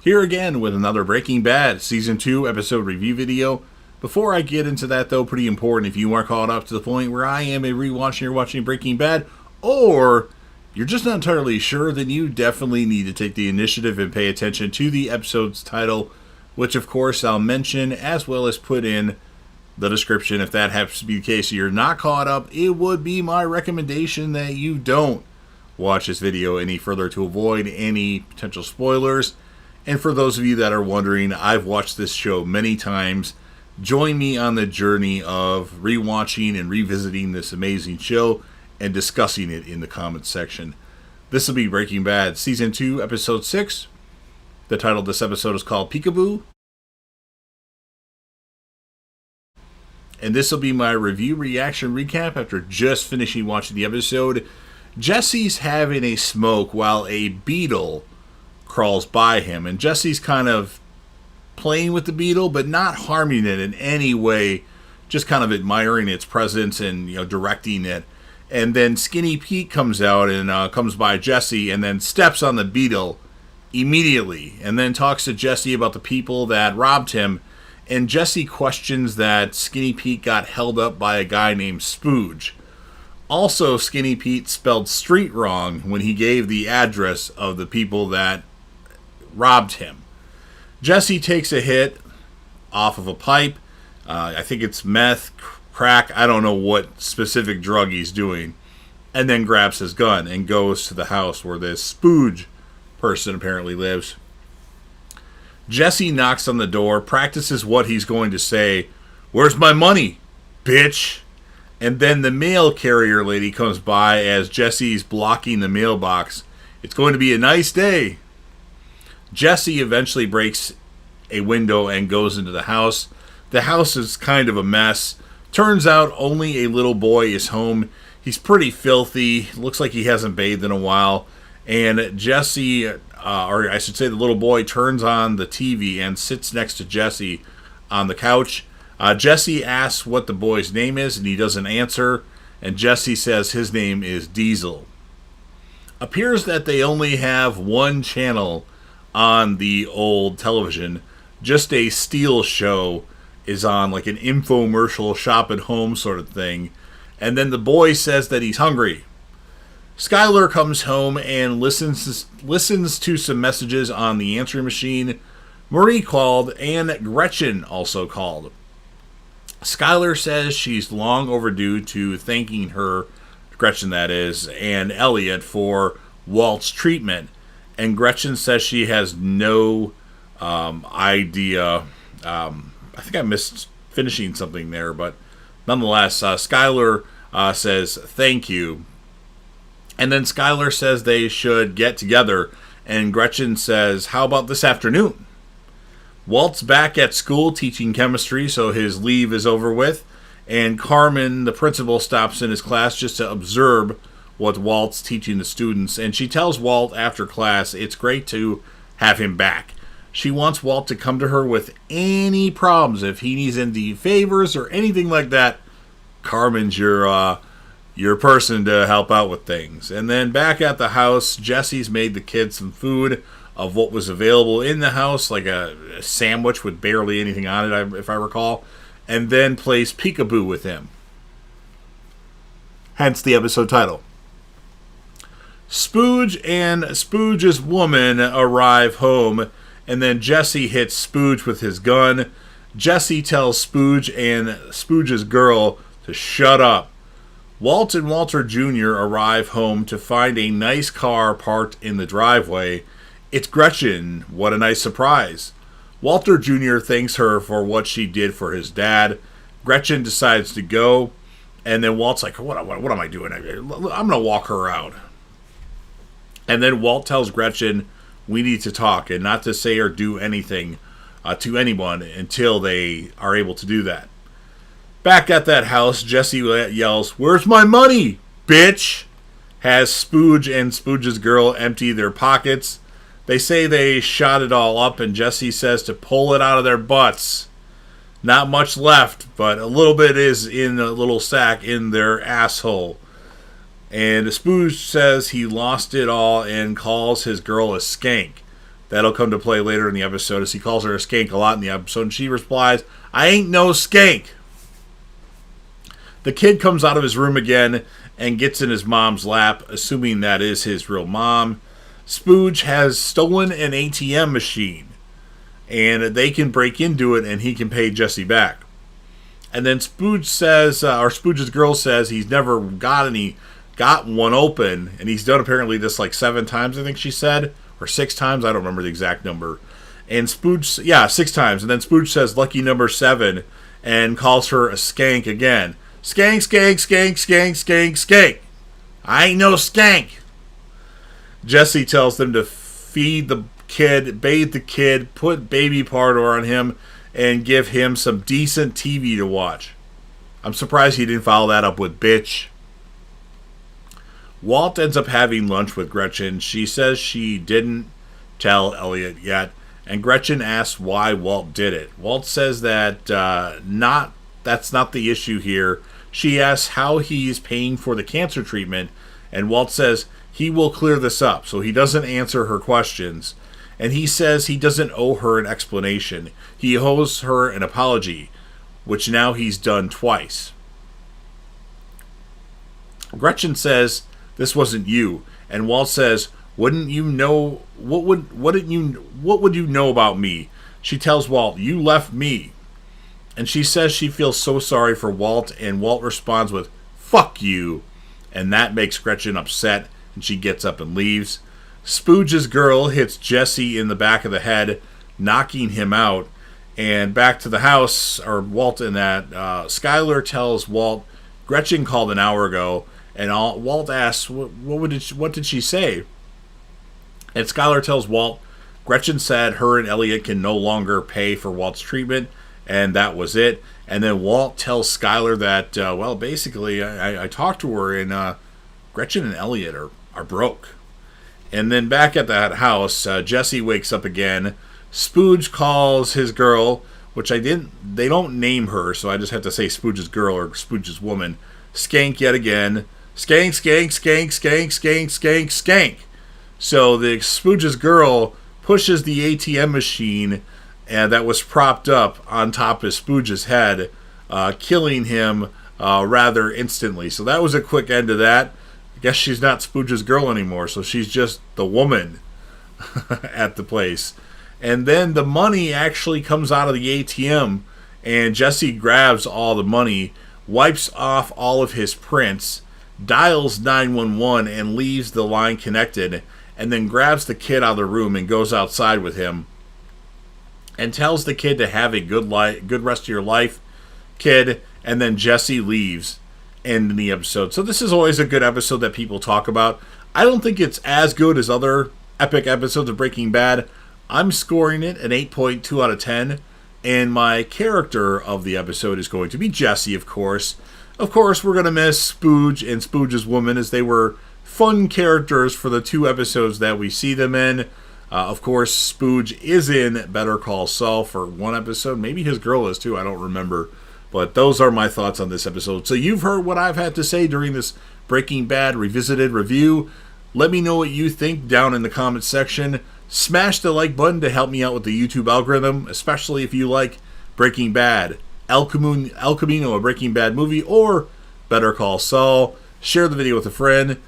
Here again with another Breaking Bad Season 2 episode review video. Before I get into that though, pretty important, if you are caught up to the point where I am a rewatch and you're watching Breaking Bad, or you're just not entirely sure, then you definitely need to take the initiative and pay attention to the episode's title, which of course I'll mention as well as put in the description. If that happens to be the case, you're not caught up, it would be my recommendation that you don't watch this video any further to avoid any potential spoilers. And for those of you that are wondering, I've watched this show many times. Join me on the journey of rewatching and revisiting this amazing show and discussing it in the comments section. This will be Breaking Bad Season 2, Episode 6. The title of this episode is called Peekaboo. And this will be my review reaction recap after just finishing watching the episode. Jesse's having a smoke while a beetle crawls by him, and Jesse's kind of playing with the beetle but not harming it in any way, just kind of admiring its presence and directing it. And then Skinny Pete comes out and comes by Jesse and then steps on the beetle immediately and then talks to Jesse about the people that robbed him. And Jesse questions that Skinny Pete got held up by a guy named Spooge. Also, Skinny Pete spelled street wrong when he gave the address of the people that robbed him. Jesse takes a hit off of a pipe. I think it's meth, crack, I don't know what specific drug he's doing. And then grabs his gun and goes to the house where this Spooge person apparently lives. Jesse knocks on the door, practices what he's going to say. "Where's my money, bitch?" And then the mail carrier lady comes by as Jesse's blocking the mailbox. "It's going to be a nice day." Jesse eventually breaks a window and goes into the house. The house is kind of a mess. Turns out only a little boy is home. He's pretty filthy. Looks like he hasn't bathed in a while. And Jesse, or I should say the little boy, turns on the TV and sits next to Jesse on the couch. Jesse asks what the boy's name is, and he doesn't answer. And Jesse says his name is Diesel. Appears that they only have one channel on the old television. Just a Steel show is on, like an infomercial shop at home sort of thing. And then the boy says that he's hungry. Skyler comes home and listens to some messages on the answering machine. Marie called and Gretchen also called. Skyler says she's long overdue to thanking her, Gretchen that is, and Elliot for Walt's treatment. And Gretchen says she has no idea. I think I missed finishing something there, but nonetheless, Skyler says thank you. And then Skyler says they should get together, and Gretchen says, "How about this afternoon?" Walt's back at school teaching chemistry, so his leave is over with, and Carmen, the principal, stops in his class just to observe what Walt's teaching the students, and she tells Walt after class it's great to have him back. She wants Walt to come to her with any problems. If he needs any favors or anything like that, Carmen's your person to help out with things. And then back at the house, Jesse's made the kids some food of what was available in the house, like a sandwich with barely anything on it, if I recall, and then plays Peekaboo with him. Hence the episode title. Spooge and Spooge's woman arrive home, and then Jesse hits Spooge with his gun. Jesse tells Spooge and Spooge's girl to shut up. Walt and Walter Jr. arrive home to find a nice car parked in the driveway. It's Gretchen. What a nice surprise. Walter Jr. thanks her for what she did for his dad. Gretchen decides to go, and then Walt's like, what am I doing? I'm going to walk her out. And then Walt tells Gretchen, we need to talk and not to say or do anything to anyone until they are able to do that. Back at that house, Jesse yells, "Where's my money, bitch?" Has Spooge and Spooge's girl empty their pockets. They say they shot it all up, and Jesse says to pull it out of their butts. Not much left, but a little bit is in a little sack in their asshole. And Spooge says he lost it all and calls his girl a skank. That'll come to play later in the episode, as he calls her a skank a lot in the episode, and she replies, "I ain't no skank." The kid comes out of his room again and gets in his mom's lap, assuming that is his real mom. Spooge has stolen an ATM machine, and they can break into it, and he can pay Jesse back. And then Spooge says, or Spooge's girl says, he's never got one open, and he's done apparently this like 7 times, I think she said, or 6 times, I don't remember the exact number. And Spooge, 6 times, and then Spooge says lucky number 7, and calls her a skank again. Skank, skank, skank, skank, skank, skank. I ain't no skank. Jesse tells them to feed the kid, bathe the kid, put baby powder on him, and give him some decent TV to watch. I'm surprised he didn't follow that up with bitch. Walt ends up having lunch with Gretchen. She says she didn't tell Elliot yet, and Gretchen asks why Walt did it. Walt says that that's not the issue here. She asks how he's paying for the cancer treatment, and Walt says he will clear this up, so he doesn't answer her questions. And he says he doesn't owe her an explanation. He owes her an apology, which now he's done twice. Gretchen says this wasn't you, and Walt says, "Wouldn't you know? What would you know about me?" She tells Walt, "You left me." And she says she feels so sorry for Walt, and Walt responds with, "Fuck you." And that makes Gretchen upset, and she gets up and leaves. Spooge's girl hits Jesse in the back of the head, knocking him out. And back to the house, or Walt in that, Skylar tells Walt, Gretchen called an hour ago, and Walt asks, what did she say? And Skylar tells Walt, Gretchen said her and Elliot can no longer pay for Walt's treatment, and that was it. And then Walt tells Skylar that, basically, I talked to her, and Gretchen and Elliot are broke. And then back at that house, Jesse wakes up again. Spooge calls his girl, which they don't name her, so I just have to say Spooge's girl or Spooge's woman, skank yet again. Skank, skank, skank, skank, skank, skank, skank. So the Spooge's girl pushes the ATM machine that was propped up on top of Spooge's head, killing him rather instantly. So that was a quick end to that. I guess she's not Spooge's girl anymore, so she's just the woman at the place. And then the money actually comes out of the ATM, and Jesse grabs all the money, wipes off all of his prints, dials 911 and leaves the line connected, and then grabs the kid out of the room and goes outside with him and tells the kid to have a good rest of your life, kid, and then Jesse leaves. End in the episode. So this is always a good episode that people talk about. I don't think it's as good as other epic episodes of Breaking Bad. I'm scoring it an 8.2 out of 10, and my character of the episode is going to be Jesse, of course. Of course, we're going to miss Spooge and Spooge's woman, as they were fun characters for the 2 episodes that we see them in. Of course, Spooge is in Better Call Saul for 1 episode. Maybe his girl is too, I don't remember. But those are my thoughts on this episode. So you've heard what I've had to say during this Breaking Bad Revisited review. Let me know what you think down in the comments section. Smash the like button to help me out with the YouTube algorithm, especially if you like Breaking Bad, El Camino, a Breaking Bad movie, or Better Call Saul. Share the video with a friend.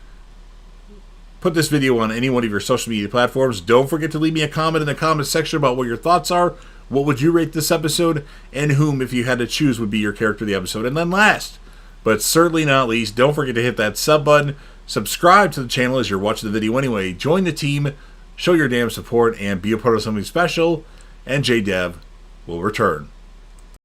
Put this video on any one of your social media platforms. Don't forget to leave me a comment in the comments section about what your thoughts are. What would you rate this episode? And whom, if you had to choose, would be your character of the episode? And then last, but certainly not least, don't forget to hit that sub button. Subscribe to the channel as you're watching the video anyway. Join the team. Show your damn support and be a part of something special. And JDev will return.